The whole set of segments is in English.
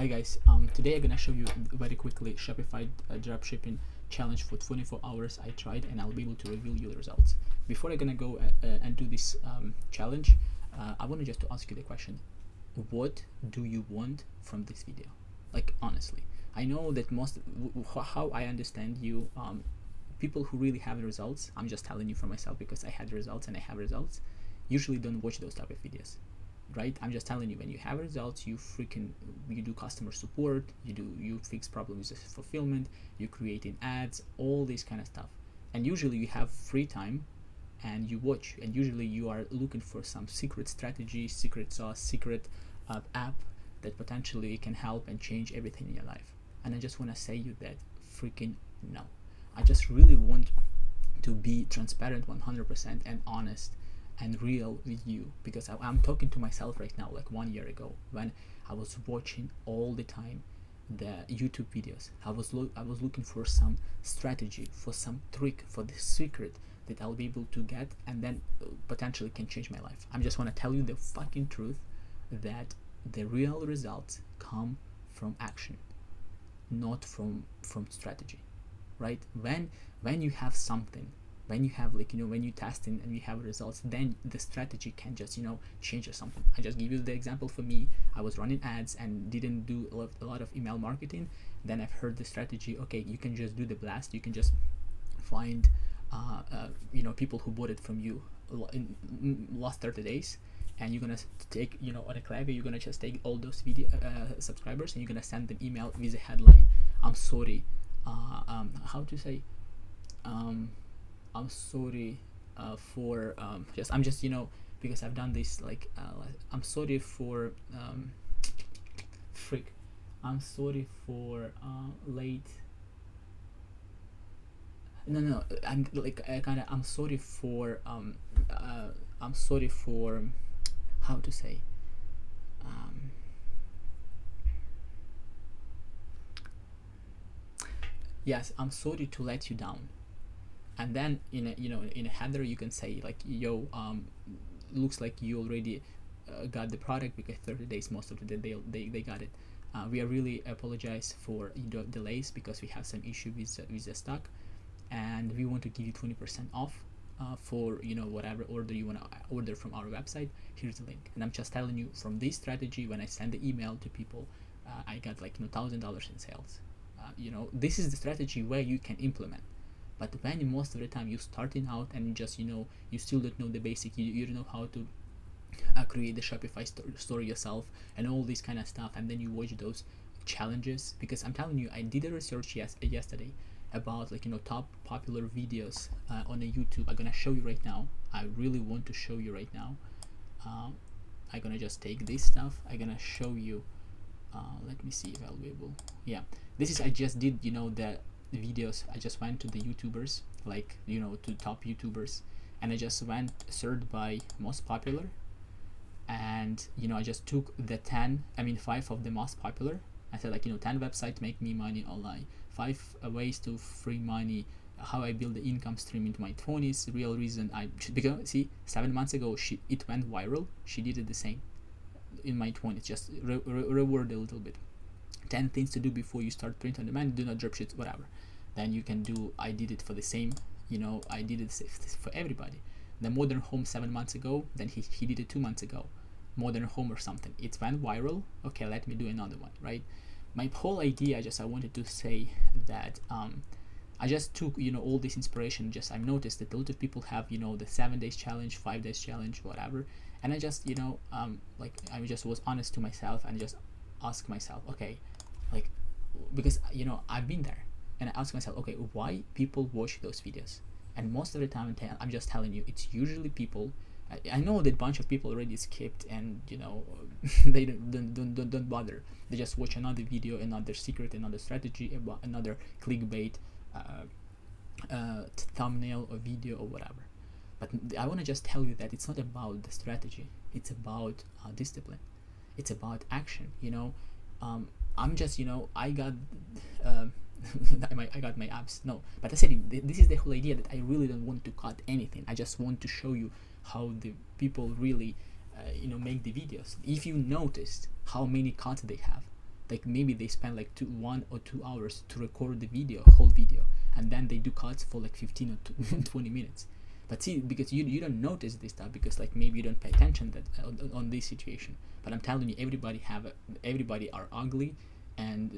Hi guys, today I'm gonna show you very quickly Shopify dropshipping challenge for 24 hours. I tried and I'll be able to reveal you the results. Before I'm gonna go and do this challenge, I want to just to ask you the question: what do you want from this video? Like honestly, I know that how I understand you, people who really have results. I'm just telling you for myself because I had results and I have results. Usually don't watch those type of videos. Right? I'm just telling you, when you have results, you do customer support, you fix problems with fulfillment, you creating ads, all this kind of stuff. And usually you have free time and you watch, and usually you are looking for some secret strategy, secret sauce, secret app that potentially can help and change everything in your life. And I just want to say you that freaking no. I just really want to be transparent 100% and honest and real with you, because I'm talking to myself right now, like 1 year ago when I was watching all the time the YouTube videos. I was looking for some strategy, for some trick, for the secret that I'll be able to get and then potentially can change my life. I just want to tell you the fucking truth that the real results come from action, not from strategy, right? When you have something, when you have when you testing and you have results, then the strategy can just change or something. I just give you the example. For me, I was running ads and didn't do a lot of email marketing. Then I've heard the strategy, okay, you can just do the blast, you can just find people who bought it from you in last 30 days, and you're gonna take on a Klaviyo, you're gonna just take all those video subscribers and you're gonna send them email with a headline: I'm sorry, how to say, I'm sorry for I'm just because I've done this I'm sorry for I'm sorry for late. No, I'm like I'm sorry for I'm sorry for, how to say, yes, I'm sorry to let you down. And then in a header you can say like, yo, looks like you already got the product because 30 days most of the day they got it. We are really apologize for the delays because we have some issue with the stock, and we want to give you 20% off for whatever order you want to order from our website. Here's the link. And I'm just telling you, from this strategy, when I send the email to people, I got like $1,000 in sales. This is the strategy where you can implement. But when most of the time you're starting out and you just you still don't know the basic, you don't know how to create the Shopify store yourself and all this kind of stuff, and then you watch those challenges. Because I'm telling you, I did a research yesterday about top popular videos on the YouTube. I'm gonna show you right now. I really want to show you right now. I'm gonna just take this stuff. I'm gonna show you. Let me see if I'll be able. Yeah, this is, I just did the videos. I just went to the YouTubers, to top YouTubers, and I just went searched by most popular, and I just took the 5 of the most popular. I said 10 websites make me money online, 5 ways to free money, how I build the income stream into my 20s, real reason because see, 7 months ago it went viral. She did it the same in my 20s, just reward a little bit. 10 things to do before you start print on demand, do not dropship, whatever. Then you can do, I did it for the same, I did it for everybody. The modern home 7 months ago, then he did it 2 months ago. Modern home or something, it went viral. Okay, let me do another one, right? My whole idea, I wanted to say that I just took all this inspiration. Just I noticed that a lot of people have the 7 days challenge, 5 days challenge, whatever, and I just I just was honest to myself and just asked myself, okay, because I've been there, and I asked myself, okay, why people watch those videos? And most of the time I'm just telling you, it's usually people. I know that bunch of people already skipped and they don't bother. They just watch another video, another secret, another strategy, about another clickbait thumbnail or video or whatever. But I want to just tell you that it's not about the strategy. It's about discipline. It's about action. I'm just I got I got my apps. No, but I said this is the whole idea, that I really don't want to cut anything. I just want to show you how the people really make the videos. If you noticed how many cuts they have, like maybe they spend like 1 or 2 hours to record the whole video, and then they do cuts for like 15 or 20 minutes. But see, because you don't notice this stuff, because like maybe you don't pay attention that on this situation. But I'm telling you, everybody are ugly, and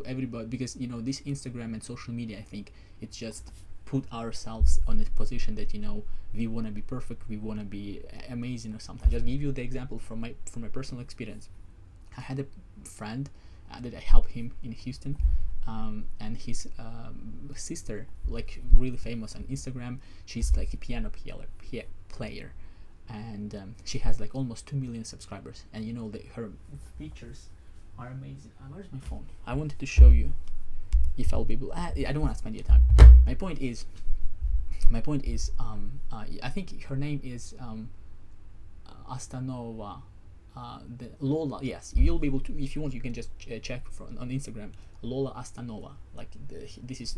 everybody, because this Instagram and social media, I think it's just put ourselves on a position that we want to be perfect, we want to be amazing or something. Just give you the example from my personal experience. I had a friend that I helped him in Houston, and his sister, like really famous on Instagram. She's like a piano player, and she has like almost 2 million subscribers. And her pictures are amazing. Where's my phone? I wanted to show you if I'll be able. I don't want to spend your time. My point is, I think her name is Astanova. The Lola, yes, you'll be able to, if you want, you can just check on Instagram, Lola Astanova. Like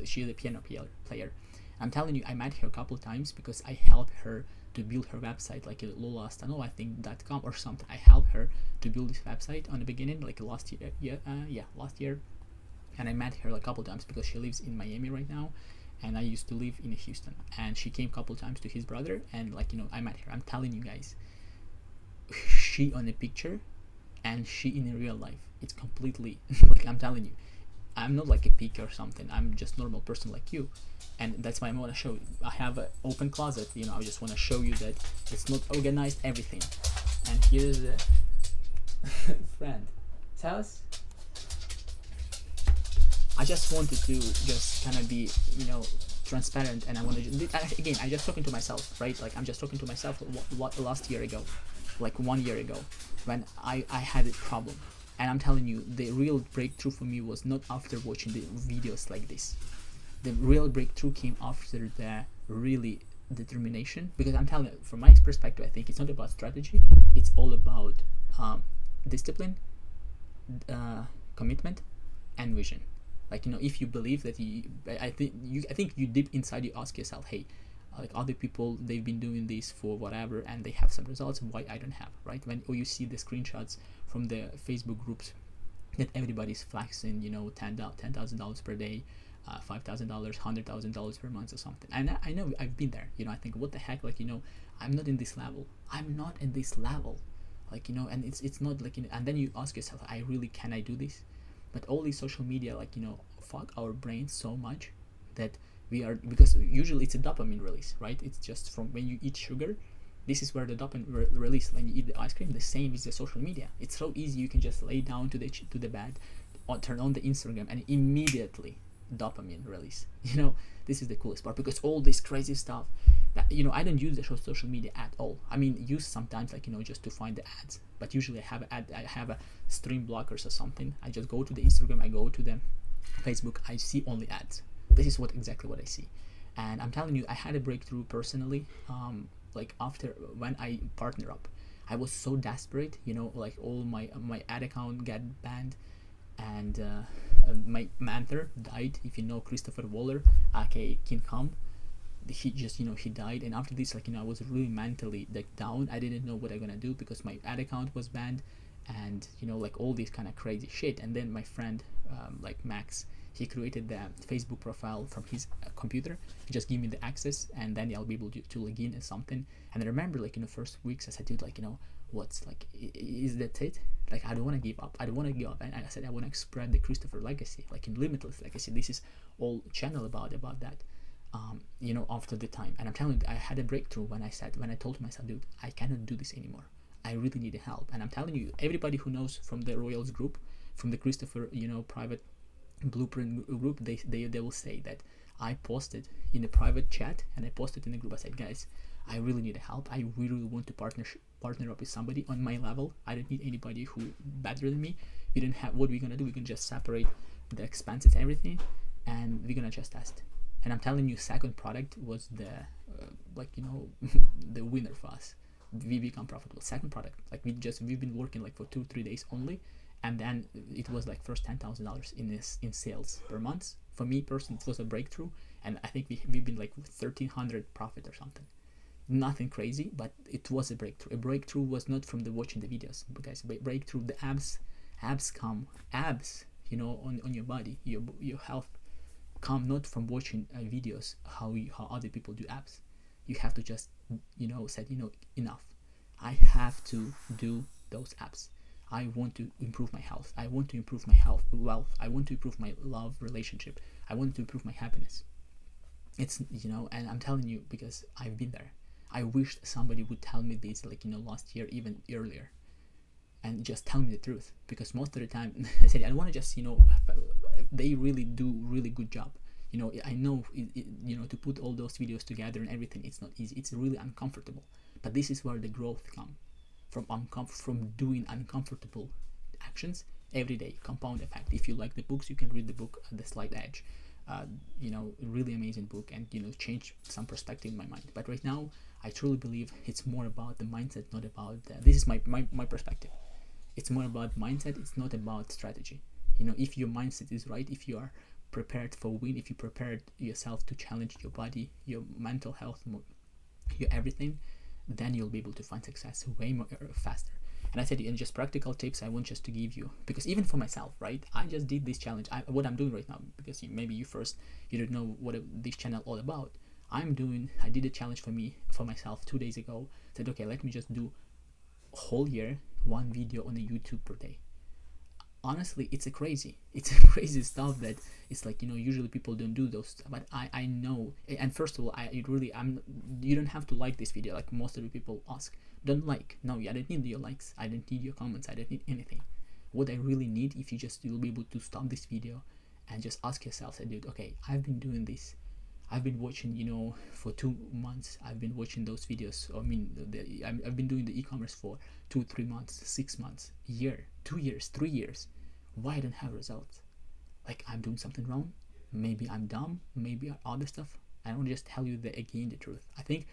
she's a piano player. I'm telling you, I met her a couple of times because I helped her to build her website, like Lola Astanova, I think .com or something. I helped her to build this website on the beginning, like last year. Last year, and I met her like a couple of times because she lives in Miami right now, and I used to live in Houston. And she came a couple of times to his brother, and I met her. I'm telling you guys, she on a picture and she in real life, it's completely like, I'm telling you, I'm not like a peak or something. I'm just normal person like you, and that's why I want to show you. I have an open closet. I just want to show you that it's not organized, everything. And here's a friend. Tell us. I just wanted to just kind of be transparent, and I want to again. I'm just talking to myself, right? Like I'm just talking to myself. What last year ago, like 1 year ago, when I had a problem. And I'm telling you, the real breakthrough for me was not after watching the videos like this. The real breakthrough came after the really determination. Because I'm telling you, from my perspective, I think it's not about strategy. It's all about discipline, commitment, and vision. Like if you believe that I think you deep inside you ask yourself, hey, like other people, they've been doing this for whatever and they have some results, why I don't have, right? Or you see the screenshots from the Facebook groups that everybody's flexing, $10,000 per day, $5,000, $100,000 per month or something. And I know I've been there. I think, what the heck, I'm not in this level. And it's not like, and then you ask yourself, can I do this? But all these social media, fuck our brains so much that because usually it's a dopamine release, right? It's just from when you eat sugar. This is where the dopamine release. When you eat the ice cream, the same is the social media. It's so easy. You can just lay down to the bed, or turn on the Instagram, and immediately dopamine release. This is the coolest part, because all this crazy stuff that I don't use the social media at all. I mean, use sometimes just to find the ads, but usually I have a stream blockers or something. I just go to the Instagram, I go to the Facebook, I see only ads. This is exactly what I see. And I'm telling you, I had a breakthrough personally. After when I partner up, I was so desperate. All my ad account got banned, and my mentor died. If you know Christopher Waller, aka King Kong, he just he died. And after this, I was really mentally down. I didn't know what I'm gonna do because my ad account was banned, and all this kind of crazy shit. And then my friend Max, he created the Facebook profile from his computer. He just gave me the access, and then I'll be able to log in and something. And I remember in the first weeks I said, dude, what's is that it? I don't want to give up. And I said I want to spread the Christopher legacy, in limitless legacy. This is all channel about that. After the time. And I'm telling you, I had a breakthrough when I told myself, dude, I cannot do this anymore. I really need help. And I'm telling you, everybody who knows from the Royals group, from the Christopher private blueprint group, they will say that I posted in a private chat, and I posted in the group. I said, guys, I really need help. I really want to partner up with somebody on my level. I don't need anybody who better than me. We don't have, what we're gonna do, we can just separate the expenses, everything, and we're gonna just test. And I'm telling you, second product was the the winner for us. We become profitable. Second product, we've been working for 2-3 days only, and then it was first $10,000 in sales per month. For me personally, it was a breakthrough, and I think we've been 1,300 profit or something. Nothing crazy, but it was a breakthrough. A breakthrough was not from the watching the videos, guys. Breakthrough, the abs Abs, on your body, your health come not from watching videos how other people do abs. You have to just said enough. I have to do those abs. I want to improve my health. I want to improve my health, wealth. I want to improve my love relationship. I want to improve my happiness. It's and I'm telling you because I've been there. I wish somebody would tell me this last year, even earlier, and just tell me the truth, because most of the time I said I want to just they really do really good job. I know to put all those videos together and everything, it's not easy. It's really uncomfortable, but this is where the growth come from doing uncomfortable actions every day. Compound effect. If you like the books, you can read the book The Slight Edge. Really amazing book, and change some perspective in my mind. But right now I truly believe it's more about the mindset, not about this is my perspective. It's more about mindset. It's not about strategy. If your mindset is right, if you are prepared for win, if you prepared yourself to challenge your body, your mental health, your everything, then you'll be able to find success way more faster. And I said, and just practical tips I want just to give you, because even for myself, right, I just did this challenge. What I'm doing right now, because maybe you don't know what this channel all about. I did a challenge for myself 2 days ago. Said, okay, let me just do a whole year, one video on a YouTube per day. Honestly, it's a crazy stuff that it's usually people don't do those stuff, but I know. And first of all, you don't have to like this video like most of the people ask. Don't like. No, I don't need your likes, I don't need your comments, I don't need anything. What I really need, if you'll be able to stop this video and just ask yourself, dude, okay, I've been doing this, I've been watching for 2 months, I've been watching those videos. I've been doing the e-commerce for 2-3 months, 6 months, a year, 2 years, 3 years. Why I don't have results? Like, I'm doing something wrong? Maybe I'm dumb? Maybe other stuff? I don't just tell you the truth. I think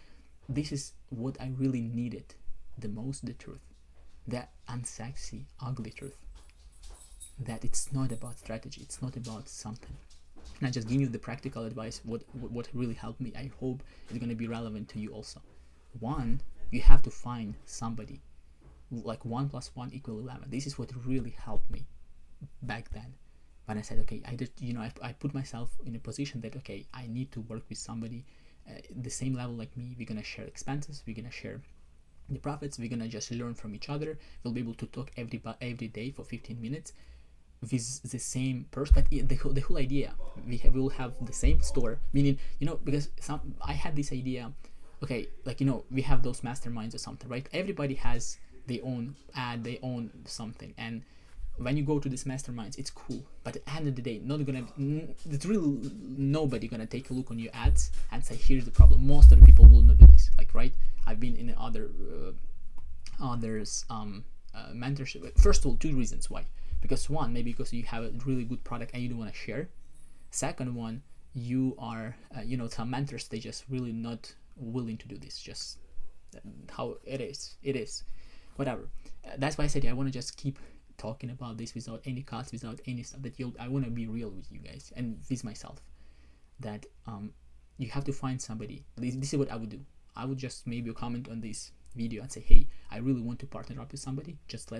this is what I really needed the most, the truth. That unsexy, ugly truth. That it's not about strategy, it's not about something. And I just give you the practical advice, what really helped me. I hope it's going to be relevant to you also. One, you have to find somebody like 1 + 1 = 11. This is what really helped me back then, when I said, okay, I put myself in a position that, okay, I need to work with somebody the same level like me. We're gonna share expenses, we're gonna share the profits, we're gonna just learn from each other. We'll be able to talk every day for 15 minutes with the same person. But the whole idea, we will have the same store, meaning because I had this idea, okay, we have those masterminds or something, right? Everybody has their own ad, their own something, and when you go to these masterminds, it's cool, but at the end of the day, it's really nobody gonna take a look on your ads and say, here's the problem. Most of the people will not do this, right? I've been in others mentorship. First of all, 2 reasons why. Because one, maybe because you have a really good product and you don't want to share. Second one, you are some mentors, they just really not willing to do this. Just how it is whatever. That's why I said I want to just keep talking about this without any cuts, without any stuff. I want to be real with you guys and with myself, that you have to find somebody. This is what I would do. I would just maybe comment on this video and say, hey, I really want to partner up with somebody, just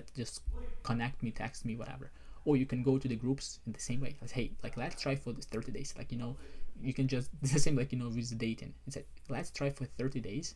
connect me, text me, whatever. Or you can go to the groups in the same way. Like, hey, let's try for this 30 days. You can just it's the same with dating. It's like, let's try for 30 days.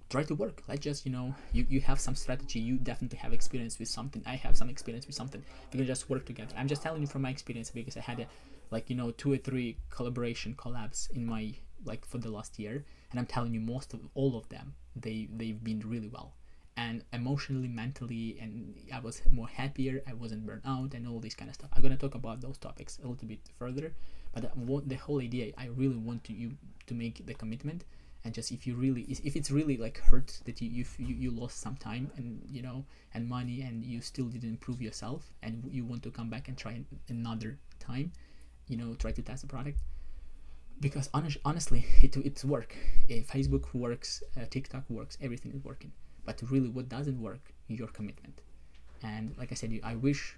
Try to work. Let's just you have some strategy, you definitely have experience with something, I have some experience with something. We can just work together. I'm just telling you from my experience, because I had 2 or 3 collabs in my for the last year, and I'm telling you, all of them, they've been really well, and emotionally, mentally, and I was more happier, I wasn't burnt out, and all this kind of stuff. I'm gonna talk about those topics a little bit further, but the whole idea, I really want you to make the commitment. And just if it's really hurt that you lost some time and money, and you still didn't improve yourself, and you want to come back and try another time, try to test the product, because honestly it's work. Facebook works, TikTok works, everything is working, but really what doesn't work, your commitment. And like I said, I wish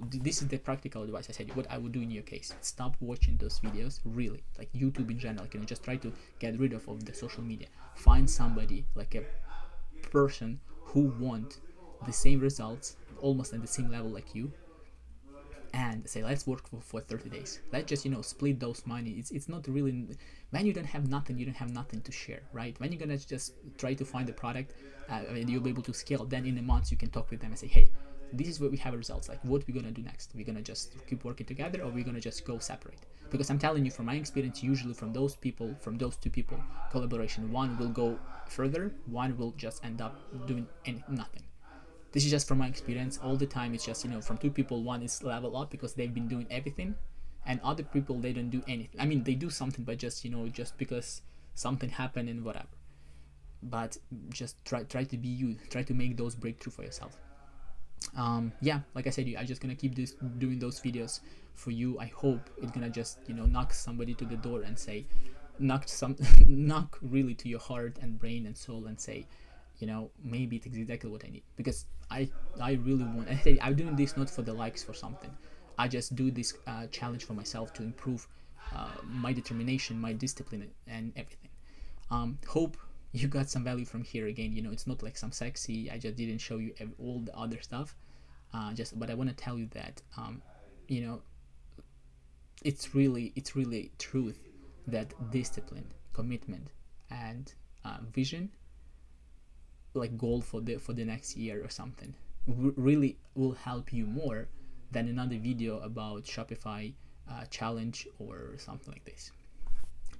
this is the practical advice. I said what I would do in your case: stop watching those videos, really, YouTube in general. Just try to get rid of the social media. Find somebody, a person who want the same results, almost at the same level like you, and say let's work for 30 days. Let's just split those money. It's not really, when you don't have nothing, you don't have nothing to share, right? When you're gonna just try to find the product, and you'll be able to scale, then in a month you can talk with them and say, hey, this is what we have results, like what we're gonna do next. We're gonna just keep working together, or we're gonna just go separate. Because I'm telling you from my experience, usually from those two people collaboration, one will go further, one will just end up doing nothing. This is just from my experience all the time. It's just from two people, one is level up because they've been doing everything, and other people, they don't do anything. I mean, they do something, but just just because something happened and whatever. But just try to be you, try to make those breakthrough for yourself. Yeah, like I said, I'm just gonna keep doing those videos for you. I hope it's gonna just knock somebody to the door and say, knock really to your heart and brain and soul, and say, maybe it's exactly what I need. Because I really want. I'm doing this not for the likes, for something. I just do this challenge for myself to improve my determination, my discipline, and everything. Hope you got some value from here. Again, it's not like some sexy, I just didn't show you all the other stuff. But I want to tell you that you know it's really truth that discipline, commitment, and vision, like goal for the next year or something, really will help you more than another video about Shopify challenge or something like this.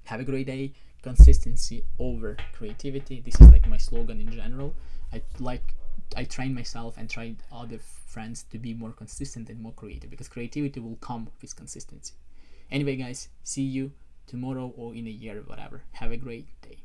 Have a great day. Consistency over creativity. This is like my slogan in general. I train myself and train other friends to be more consistent and more creative, because creativity will come with consistency. Anyway, guys, see you tomorrow or in a year, whatever. Have a great day.